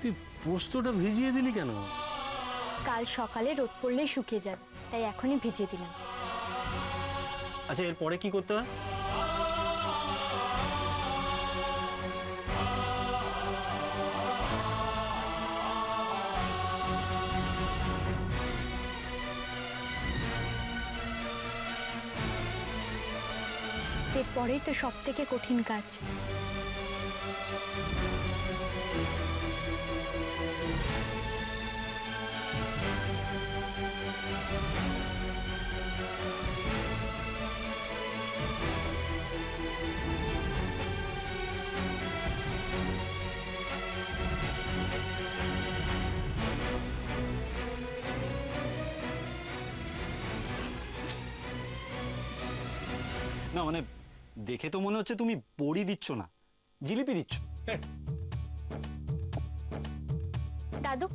তুই পোস্তটা ভিজিয়ে দিলি কেন? কাল সকালে রোদ পড়লেই শুকিয়ে যাবে, তাই এখনই ভিজিয়ে দিলাম। আচ্ছা, এরপরে কি করতে হয়? এরপরেই তো সব থেকে কঠিন কাজ। না মানে দেখে তো মনে হচ্ছে তুমি বড়ি দিচ্ছ না, জিলিপি দিচ্ছ। দাদু,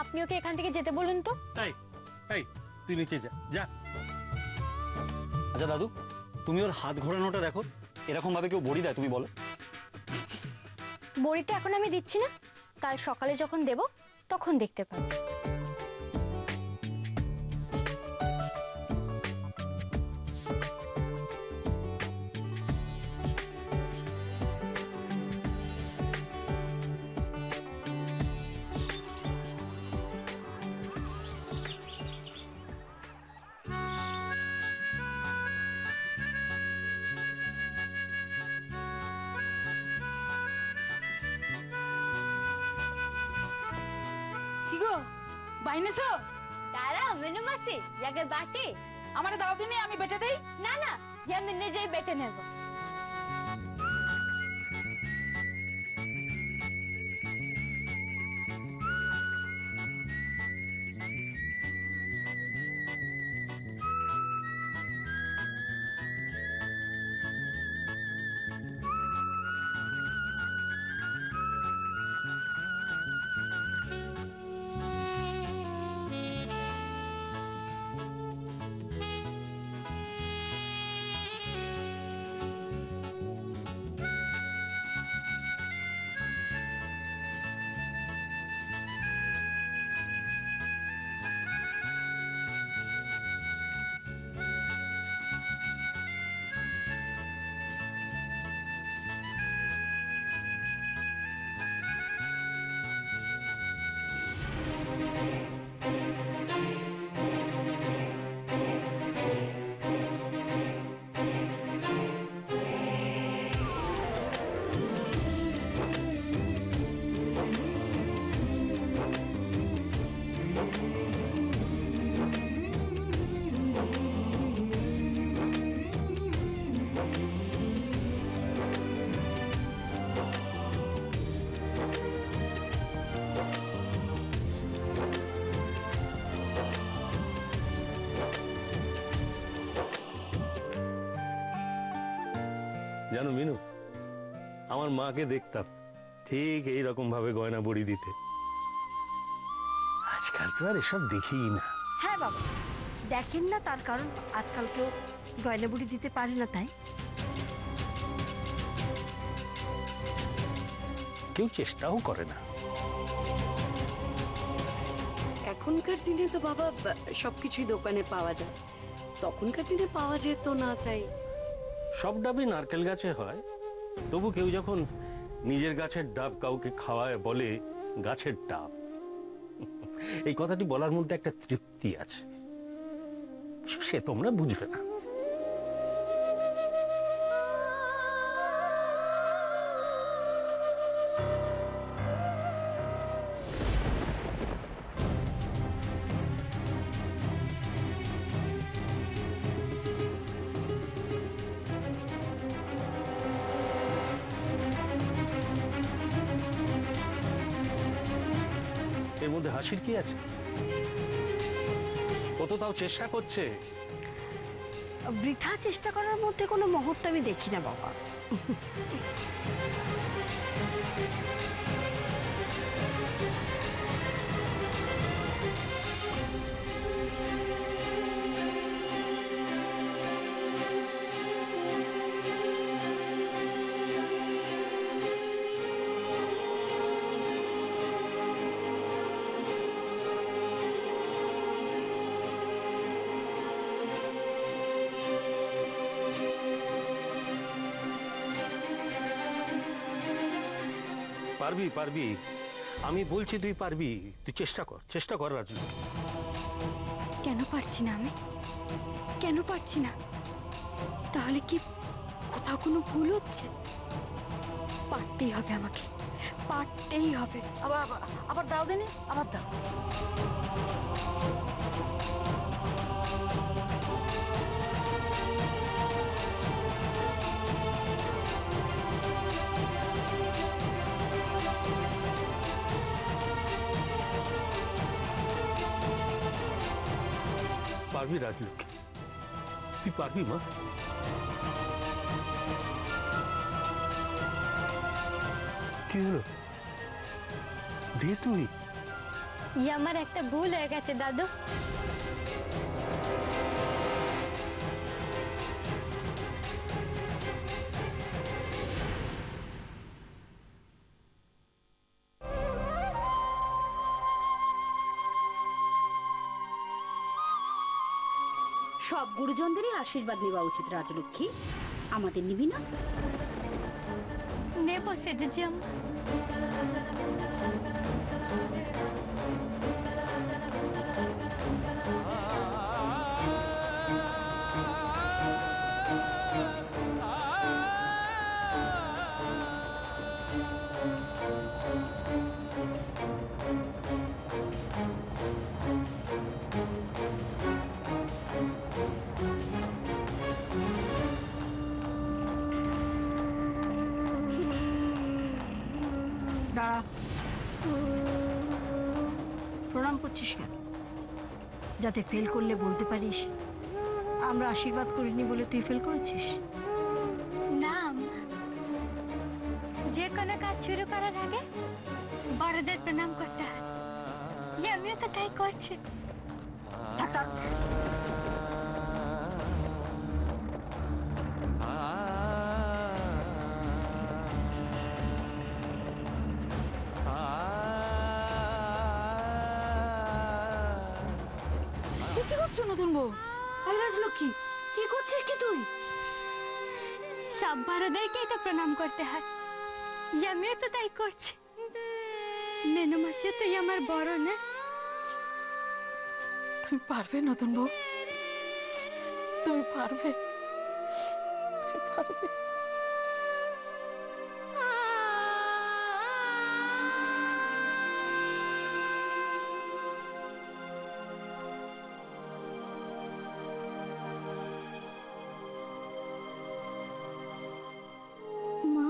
আপনি ওকে এখান থেকে যেতে বলুন তো। তুই নিচে যা যা। আচ্ছা দাদু, তুমি ওর হাত ঘোরানোটা দেখো, এরকম ভাবে কেউ বড়ি দেয় তুমি বলো? বড়িটা এখন আমি দিচ্ছি না, কাল সকালে যখন দেব তখন দেখতে পাবো। বাইনেছো? দাঁড়াও মেনু মাসি, জায়গায় বাটি আমার দাও দিনে আমি বেটে দেই। না না, আমি নিজেই বেটে নেব। জানো মিনু, আমার মাকে দেখতাম ঠিক এইরকম ভাবে গয়না বড়ি দিতে। আজকাল তো আর এসব দেখি না। হ্যাঁ বাবা, দেখেন না, তার কারণ আজকাল কেউ গয়না বুড়ি দিতে পারে না, তাই কেউ চেষ্টাও করে না। এখনকার দিনে তো বাবা সবকিছুই দোকানে পাওয়া যায়, তখনকার দিনে পাওয়া যেত না। তাই সব ডাবই নারকেল গাছে হয়, তবু কেউ যখন নিজের গাছের ডাব কাউকে খাওয়ায় বলে গাছের ডাব, এই কথাটি বলার মধ্যে একটা তৃপ্তি আছে, সে তোমরা বুঝবে না। এর মধ্যে হাসির কি আছে? ও তো তাও চেষ্টা করছে। বৃথা চেষ্টা করার মধ্যে কোনো মুহূর্ত আমি দেখি না বাবা। পারবি পারবি, আমি বলছি তুই পারবি। তুই চেষ্টা কর রাজু। কেন পারছি না আমি? কেন পারছি না? তাহলে কি কোথাও কোনো ভুল হচ্ছে? পারতেই হবে আমাকে, পারতেই হবে। আবার আবার আবার দাও দিনি, আবার দাও। পারবি রাজলক্ষ্মী, তুই পারবি মা। কি হলো? দে তুই। আমার একটা ভুল হয়ে গেছে দাদু। সব গুরুজনদেরই আশীর্বাদ নেওয়া উচিত রাজলক্ষ্মী, আমাদের নিবি না? নেবো সেজেছি আম্মা। দাঁড়া, প্রণাম করছিস কেন? যাতে ফেল করলে বলতে পারিস আমরা আশীর্বাদ করিনি বলে তুই ফেল করেছিস। না আম্মা, যে কোনো কাজ শুরু করার আগে বড়দের প্রণাম করতে হয়। আমিও তো তাই করছি। থাক থাক, কি করছো নতুন বউ? আরে রাজলক্ষ্মী, কি করছিস কি তুই? সব বড়দেরকেই তো প্রণাম করতে হয়। আমিও তো তাই করছি। নেনু মাসিও তো আমার বড় না? তুমি পারবে নতুন বউ, তুমি পারবে, তুমি পারবে। মা,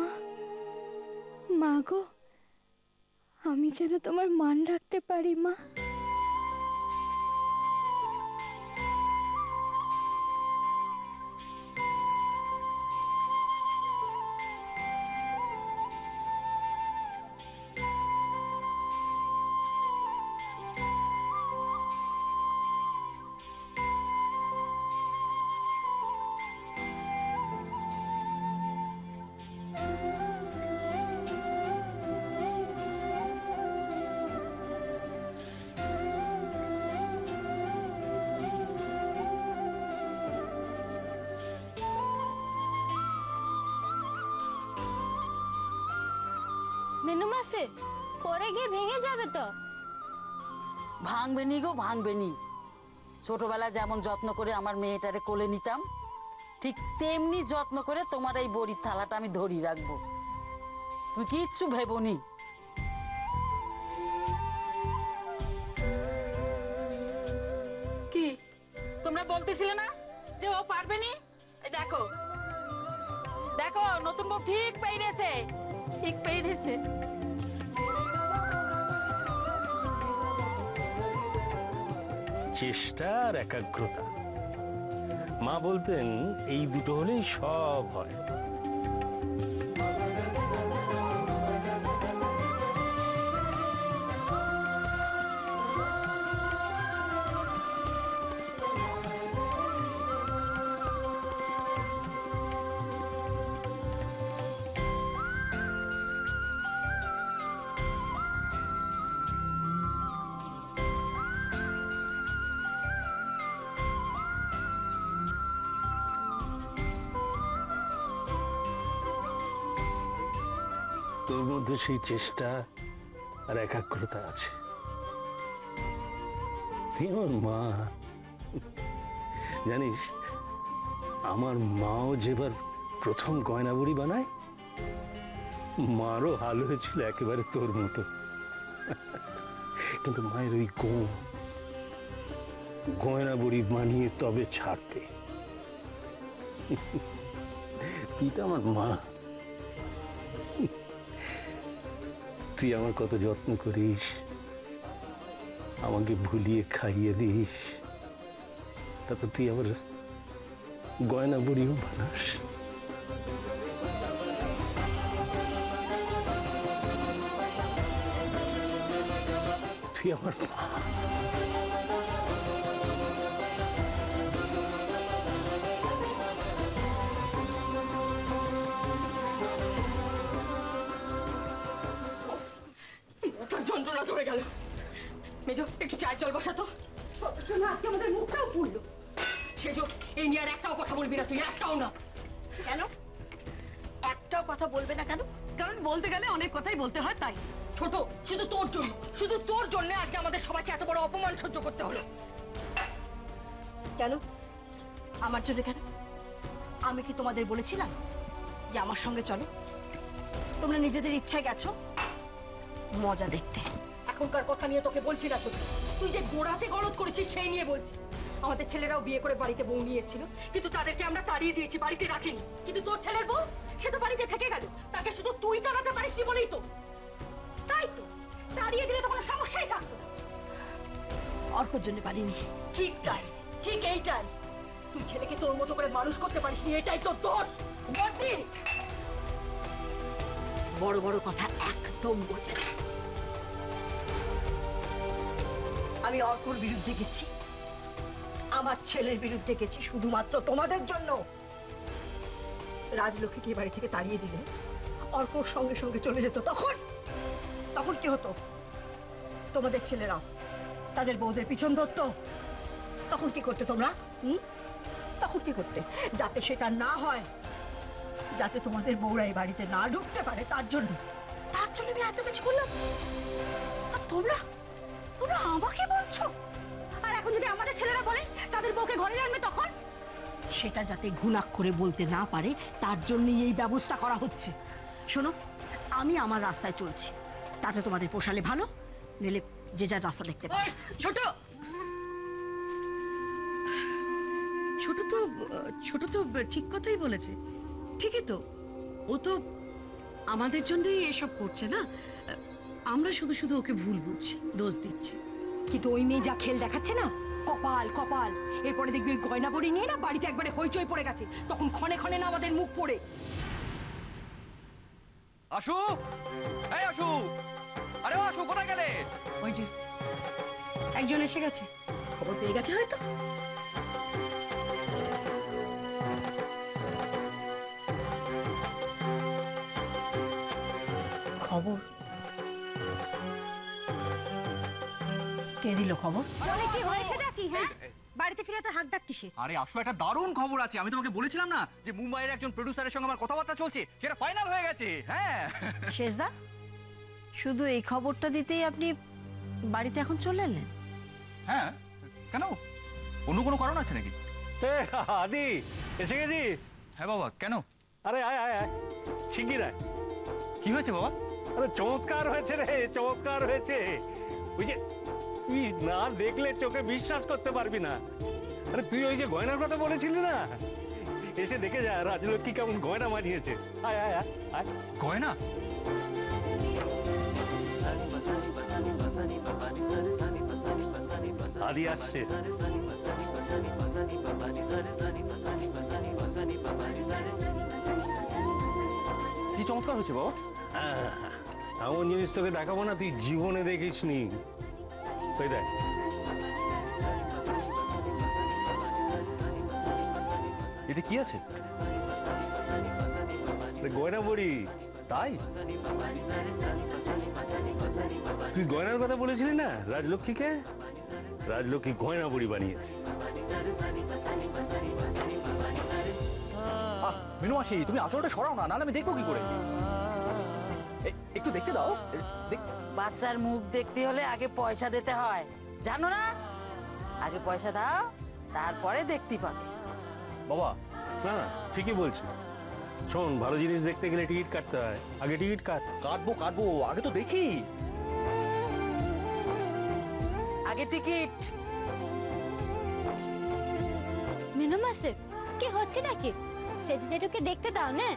মা গো, আমি যেন তোমার মান রাখতে পারি মা। নেনু মাসি, পরে গিয়ে ভেঙে যাবে তো। ভাঙবে নি গো, ভাঙবে নি। ছোটবেলায় যেমন যত্ন করে আমার মেয়েটারে কোলে নিতাম, ঠিক তেমনি যত্ন করে তোমার এই বড়ির থালাটা আমি ধরিয়ে রাখবো। তুমি কিচ্ছু ভেবোনি। কি তোমরা বলতেছিলে না যে ও পারবে নি? এই দেখো দেখো, নতুন বউ ঠিক পেরেছে, ঠিক পেরেছে। চেষ্টা আর একাগ্রতা, মা বলতেন এই দুটো হলেই সব হয়। তোর মধ্যে সেই চেষ্টা আর একাগ্রতা আছে। তুই আমার মা, জানিস আমার মাও যেবার প্রথম গয়না বুড়ি বানায়, মারও হাল হয়েছিল একেবারে তোর মতো। কিন্তু মায়ের ওই গয়না বুড়ি বানিয়ে তবে ছাড়বে। তুই তো আমার মা, তুই আমার কত যত্ন করিস, আমাকে ভুলিয়ে খাইয়ে দিস, তারপর তুই আবার গয়না বুড়িও বানাস। তুই আমার মা। যন্ত্রণা ধরে গেল। মেজো একটু চায়ের জল বসাতো। জন্য আজকে আমাদের মুখটাও পুড়লো। সেজো এই নিয়ে আর একটাও কথা বলবি না তুই, একটাও না। কেন একটাও কথা বলবে না কেন? কারণ বলতে গেলে অনেক কথাই বলতে হয়, তাই। ছোট, শুধু তোর জন্য আজকে আমাদের সবাইকে এত বড় অপমান সহ্য করতে হলো। কেন আমার জন্য? কেন আমি কি তোমাদের বলেছিলাম যে আমার সঙ্গে চলো? তোমরা নিজেদের ইচ্ছায় গেছো মজা দেখতে। এখনকার কথা নিয়ে তোকে বলছি না, তুই যে গোড়াতে গলদ করেছিস সেই নিয়ে বলছি। আমাদের ছেলেরাও বিয়ে করে বাড়িতে বউ নিয়ে এসেছিল, কিন্তু তাদেরকে আমরা তাড়িয়ে দিয়েছি, বাড়িতে রাখিনি। কিন্তু তোর ছেলের বউ, সে তো বাড়িতে থেকে গেল, তাকে শুধু তুই তাড়াতে পারিসনি বলেই তো। তাই তো, তাড়িয়ে দিলে তো কোনো সমস্যাই থাকতো না। অর্কর জন্য পারিনি। ঠিক তাই, ঠিক এইটাই। তুই ছেলেকে তোর মতো করে মানুষ করতে পারিসনি, এটাই তোর দোষ। বড় বড় কথা একদম বলতে না। আমি অর্কর বিরুদ্ধে গেছি, আমার ছেলের বিরুদ্ধে গেছি শুধুমাত্র তোমাদের জন্য। রাজলক্ষ্মীকে বাড়ি থেকে তাড়িয়ে দিলে অর্কর সঙ্গে সঙ্গে চলে যেত, তখন কি হতো? তোমাদের ছেলেরাও তাদের বউদের পিছন ধরতো। তখন কি করতে তোমরা? তখন কি করতে? যাতে সেটা না হয়, যাতে তোমাদের বউরা এই বাড়িতে না ঢুকতে পারে, তার জন্য আমি এত কিছু করলাম। আর তোমরা আমাকে বলছো? আর এখন যদি আমাদের ছেলেরা বলে তাদের বউকে ঘরে আনবে, তখন সেটা যাতে ঘুণাক্ষরে বলতে না পারে তার জন্যই এই ব্যবস্থা করা হচ্ছে। শোনো, আমি আমার রাস্তায় চলছি, তাতে তোমাদের পোষালে ভালো, নইলে যে যার রাস্তা দেখতে পাবে। ছোট তো ঠিক কথাই বলেছে। ঠিকই তো, ও তো আমাদের জন্যই এসব করছে না। আমরা শুধু শুধু ওকে ভুল বুঝছি, দোষ দিচ্ছি। কিন্তু ওই মেয়ে যা খেল দেখাচ্ছে না, কপাল। এরপরে দেখবি ওই গয়না বড়ি নিয়ে না বাড়িতে একবারে হইচই পড়ে গেছে, তখন ক্ষণে ক্ষণে না আমাদের মুখ পড়ে। আশু, এই আশু, আরে আশু কোথায় গেলে? ওই যে একজন এসে গেছে, খবর পেয়ে গেছে হয়তো। খবর কে দিল খবর? কি হয়েছে নাকি? হ্যাঁ, বাড়িতে ফিরে তো হাঁক ডাক কিসে? আরে আশু, একটা দারুণ খবর আছে। আমি তোমাকে বলেছিলাম না যে মুম্বাইয়ের একজন প্রোডিউসারের সঙ্গে আমার কথাবার্তা চলছে, সেটা ফাইনাল হয়ে গেছে। হ্যাঁ শেষদা, শুধু এই খবরটা দিতেই আপনি বাড়িতে এখন চলে এলেন? হ্যাঁ, কেন অন্য কোনো কারণ আছে নাকি? আদি, এসে গেছিস? হ্যাঁ বাবা, কেন? আরে আয় আয় আয়, শিগগির আয়। কি হয়েছে বাবা? আরে চমৎকার হয়েছে রে, চমৎকার হয়েছে। ওই যে তুই না দেখলে চোখে বিশ্বাস করতে পারবি না। আরে তুই ওই যে গয়নার কথা বলেছিলি না, এসে দেখে যা রাজলক্ষ্মী কেমন গয়না মানিয়েছে। আয় আয় আয় আয়। গয়না? আদি আসছে। কি চমৎকার হয়েছে বাবা? হ্যাঁ, এমন জিনিস তোকে দেখাবো না, তুই জীবনে দেখিসনি। ওই দেখ, এতে কি আছে? গয়না বড়ি। তাই? তুই গয়নার কথা বলেছিলি না রাজলক্ষ্মীকে, রাজলক্ষ্মী গয়না বড়ি বানিয়েছে। মিনু মাসি, তুমি আঁচলটা সরাও না, নাহলে আমি দেখবো কি করে? একটু দেখতে দাও। বাচ্চার মুখ দেখতে হলে আগে পয়সা দিতে হয়, জানো না? আগে পয়সা দাও, তারপরে দেখতে পাবে। বাবা না না, ঠিকই বলছি। শোন, ভালো জিনিস দেখতে গেলে টিকিট কাটতে হয়, আগে টিকিট কাট। কাটবো, আগে তো দেখি। আগে টিকিট। মেনু মাসে কি হচ্ছে নাকি? সেজু জেঠুকে দেখতে দাও না।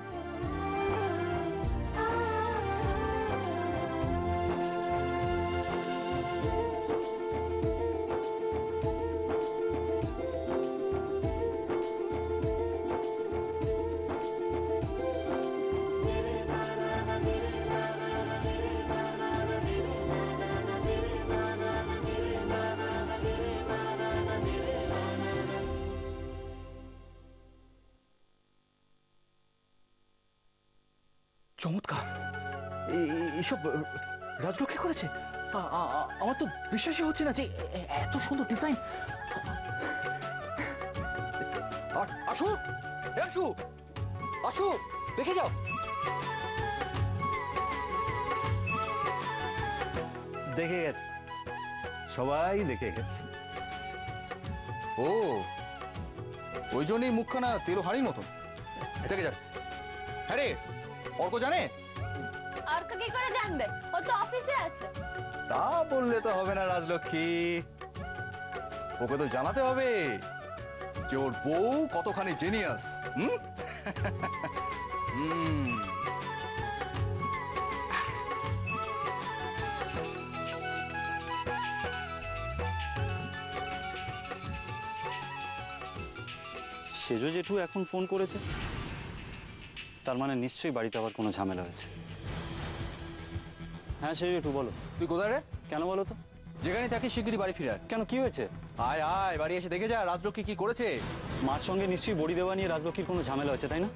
চমৎকার, এসব রাজলক্ষ্মী করেছে। আমার তো বিশ্বাসই হচ্ছে না যে এত সুন্দর ডিজাইন। আসো আসো আসো, দেখে যাও। দেখে গেছে, সবাই দেখে গেছে। ও, ওই জন্যই মুখখানা তেরো হাড়ির মতন। যাকে যাক। হ্যাঁ রে, অর্ক জানে? অর্ক কি করে জানবে? ও তো অফিসে আছে। তা বললে তো হবে না রাজলক্ষ্মী, ওকে তো জানাতে হবে যে ওর বউ কতখানি জেনিয়াস। সেজো জেঠু এখন ফোন করেছে, তার মানে নিশ্চয়ই বাড়িতে আবার কোনো ঝামেলা হয়েছে। হ্যাঁ সেজো জেঠু বলো। তুই কোথায় রে? কেন বলো তো? যেখানে থাকিস শিগগিরই বাড়ি ফিরে আয়। কেন, কি হয়েছে? আয় আয়, বাড়ি এসে দেখে যা রাজলক্ষ্মী কি করেছে। মার সঙ্গে নিশ্চয়ই বড়ি দেওয়া নিয়ে রাজলক্ষ্মীর কোনো ঝামেলা হচ্ছে, তাই না?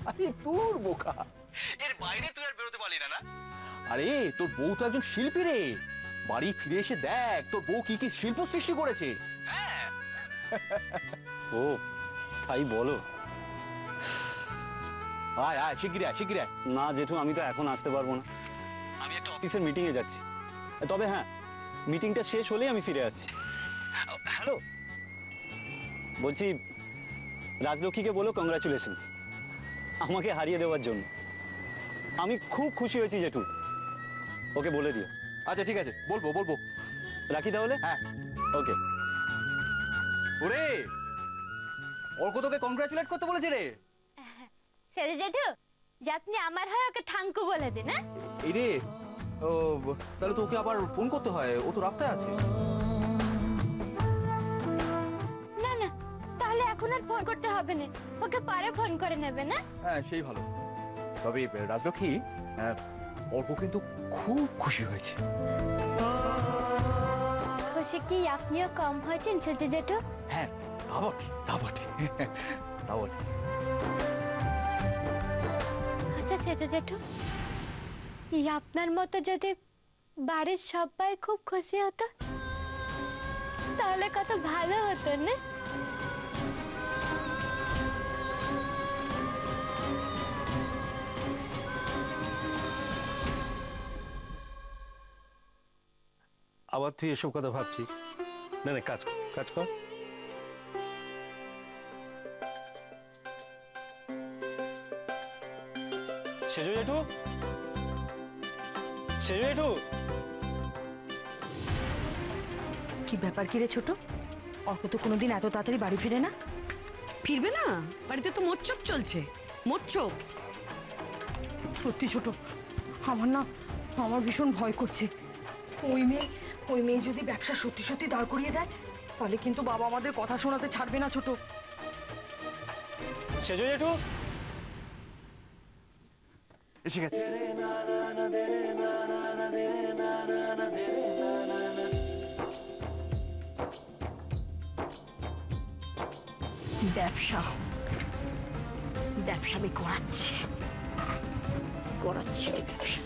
আরে তোর বোকা, এর বাইরে তুই আর বেরোতে পারলি না? আরে তোর বউ তো একজন শিল্পী রে, বাড়ি ফিরে এসে দেখ তোর বউ কি কি শিল্প সৃষ্টি করেছে। হ্যাঁ ও তাই বলো? আয় আয়, শিগগিরই আয়, শিগগিরই আয়। না জেঠু, আমি তো এখন আসতে পারবো না, আমি একটা অফিসের মিটিংয়ে যাচ্ছি। তবে হ্যাঁ, মিটিংটা শেষ হলেই আমি ফিরে আসছি। হ্যালো, বলছি রাজলক্ষ্মীকে বলো কংগ্রাচুলেশনস আমাকে হারিয়ে দেওয়ার জন্য। আমি খুব খুশি হয়েছি জেঠু, ওকে বলে দিও। আচ্ছা ঠিক আছে, বলবো বলবো। রাখি তাহলে। হ্যাঁ ওকে। ওরে, অর্ক তোকে কংগ্রাচুলেট করতে বলেছে রে। সেজু জেঠু, যাতনি আমার হয় ওকে থ্যাঙ্কু বলে দে না। এই রে, ও তাহলে তো ওকে আবার ফোন করতে হয়, ও তো রাস্তায় আছে। না না, তাহলে এখন আর ফোন করতে হবে না, ওকে পরে ফোন করে নেবে না। হ্যাঁ সেই ভালো। তবে রাজলক্ষ্মী, অর্ক কিন্তু খুব খুশি হয়েছে। খুশি কি আপনিও কম হয়েছেন সেজু জেঠু? হ্যাঁ তা বটে, তা বটে, তা বটে। আচ্ছা সেজু জেঠু, আপনার মতো যদি বাড়ির সবাই খুব খুশি হতো তাহলে কত ভালো হতো না? আবার তুই এসব কথা ভাবছিস? না না, কাজ কর, কাজ কর। সেজো জেঠু, সেজো জেঠু। কি ব্যাপার, কি রে ছোট? অর্ক তো কোনোদিন এত তাড়াতাড়ি বাড়ি ফিরে না। ফিরবে না? বাড়িতে তো মোচ্চপ চলছে, মোচ্চপ। সত্যি ছোট, আমার ভীষণ ভয় করছে। ওই মেয়ে যদি ব্যবসা সত্যি সত্যি দাঁড় করিয়ে যায় তাহলে কিন্তু বাবা আমাদের কথা শোনাতে ছাড়বে না ছোট। সেজো জেঠু এসে গেছে। ব্যবসা আমি করাচ্ছি ব্যবসা।